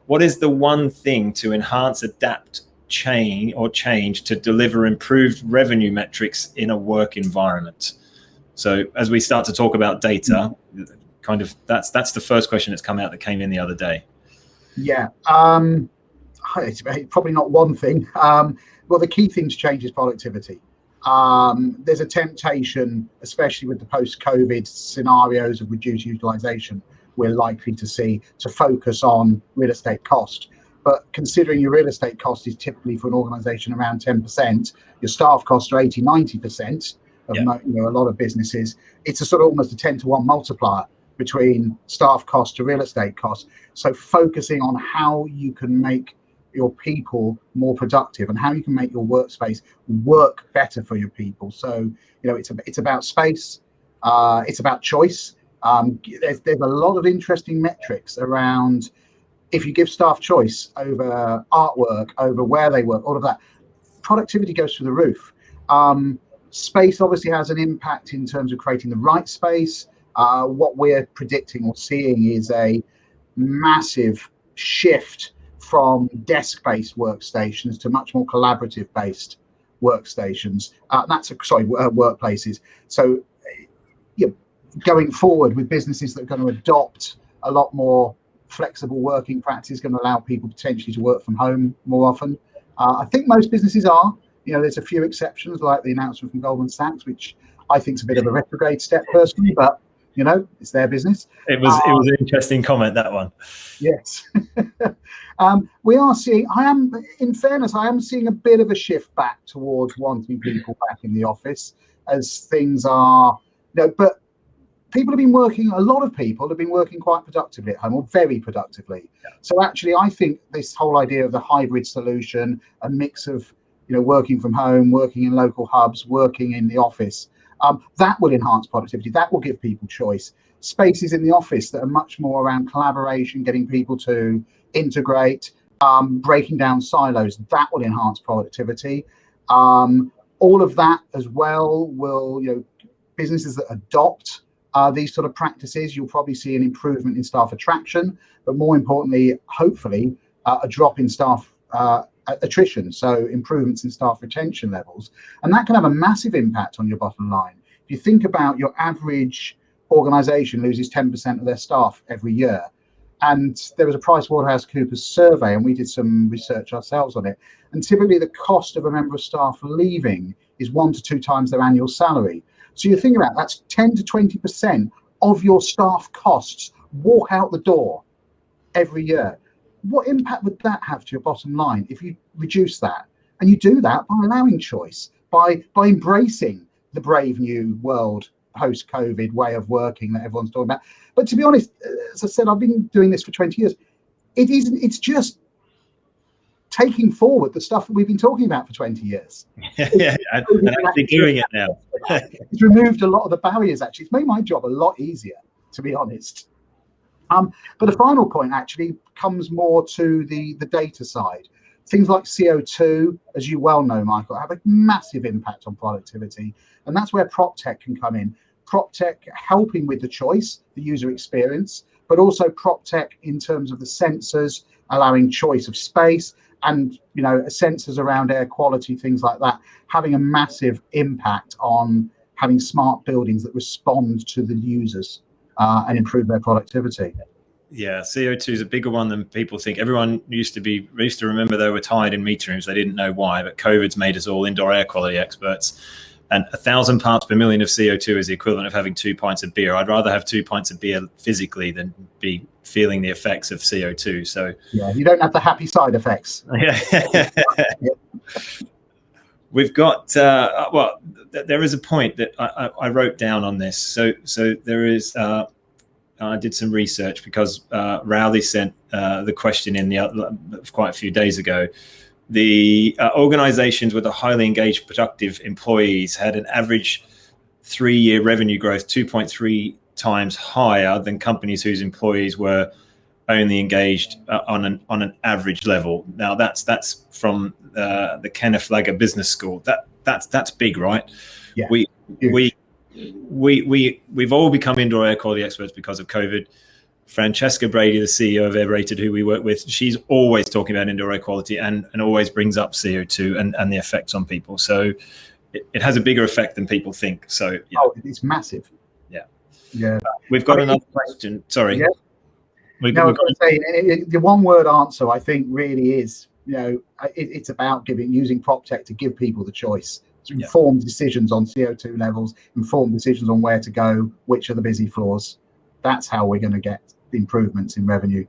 what is the one thing to enhance, adapt, change to deliver improved revenue metrics in a work environment? So as we start to talk about data, kind of that's the first question that's come out that came in the other day. Yeah, it's probably not one thing. Well, the key thing to change is productivity. There's a temptation, especially with the post-COVID scenarios of reduced utilization, we're likely to see, to focus on real estate cost. But considering your real estate cost is typically for an organization around 10%, your staff costs are 80, 90% of a lot of businesses. It's a sort of almost a 10-to-1 multiplier between staff cost to real estate cost. So focusing on how you can make your people more productive and how you can make your workspace work better for your people. So, it's about space, it's about choice. There's a lot of interesting metrics around if you give staff choice over artwork, over where they work, all of that, productivity goes through the roof. Space obviously has an impact in terms of creating the right space. What we're predicting or seeing is a massive shift from desk-based workstations to much more collaborative-based workstations. Workplaces. So, going forward with businesses that are going to adopt a lot more flexible working practice, going to allow people potentially to work from home more often. I think most businesses are. There's a few exceptions, like the announcement from Goldman Sachs, which I think is a bit of a retrograde step personally, but it's their business. It was an interesting comment, that one. Yes. We are seeing, in fairness, I am seeing a bit of a shift back towards wanting people back in the office as things are, but a lot of people have been working quite productively at home, or very productively. Yeah. So actually, I think this whole idea of the hybrid solution, a mix of, working from home, working in local hubs, working in the office, that will enhance productivity. That will give people choice. Spaces in the office that are much more around collaboration, getting people to integrate, breaking down silos, that will enhance productivity. All of that as well will, businesses that adopt these sort of practices, you'll probably see an improvement in staff attraction, but more importantly, hopefully, a drop in staff attrition, so improvements in staff retention levels. And that can have a massive impact on your bottom line. If you think about your average organization loses 10% of their staff every year. And there was a PricewaterhouseCoopers survey, and we did some research ourselves on it. And typically the cost of a member of staff leaving is 1 to 2 times their annual salary. So you think about that's 10 to 20% of your staff costs walk out the door every year. What impact would that have to your bottom line if you reduce that? And you do that by allowing choice, by embracing the brave new world post-COVID way of working that everyone's talking about. But to be honest, as I said, I've been doing this for 20 years. It's just taking forward the stuff that we've been talking about for 20 years. Yeah, and actually doing it now. It's removed a lot of the barriers, actually. It's made my job a lot easier, to be honest. But the final point actually comes more to the data side. Things like CO2, as you well know, Michael, have a massive impact on productivity. And that's where PropTech can come in. PropTech helping with the choice, the user experience, but also PropTech in terms of the sensors, allowing choice of space, and sensors around air quality, things like that, having a massive impact on having smart buildings that respond to the users and improve their productivity. Yeah, CO2 is a bigger one than people think. Everyone used to remember they were tired in meeting rooms. They didn't know why, but COVID's made us all indoor air quality experts. And 1,000 parts per million of CO2 is the equivalent of having 2 pints of beer. I'd rather have 2 pints of beer physically than be feeling the effects of CO2. So yeah, you don't have the happy side effects. Yeah. We've got there is a point that I wrote down on this. So there is. I did some research because Rowley sent the question in quite a few days ago. The organizations with a highly engaged, productive employees had an average 3-year revenue growth 2.3 times higher than companies whose employees were only engaged on an average level. Now that's from the Kenneth Lager Business School. That's big, right? Yeah. We've all become indoor air quality experts because of COVID. Francesca Brady, the CEO of Aerated, who we work with, she's always talking about indoor air quality and always brings up CO2 and the effects on people. So it has a bigger effect than people think. So yeah. Oh, it's massive. Yeah. We've got another question. Sorry. Yeah. I've got to say, the one-word answer, I think, really is, it's about using PropTech to give people the choice, to inform decisions on CO2 levels, inform decisions on where to go, which are the busy floors. That's how we're going to get the improvements in revenue.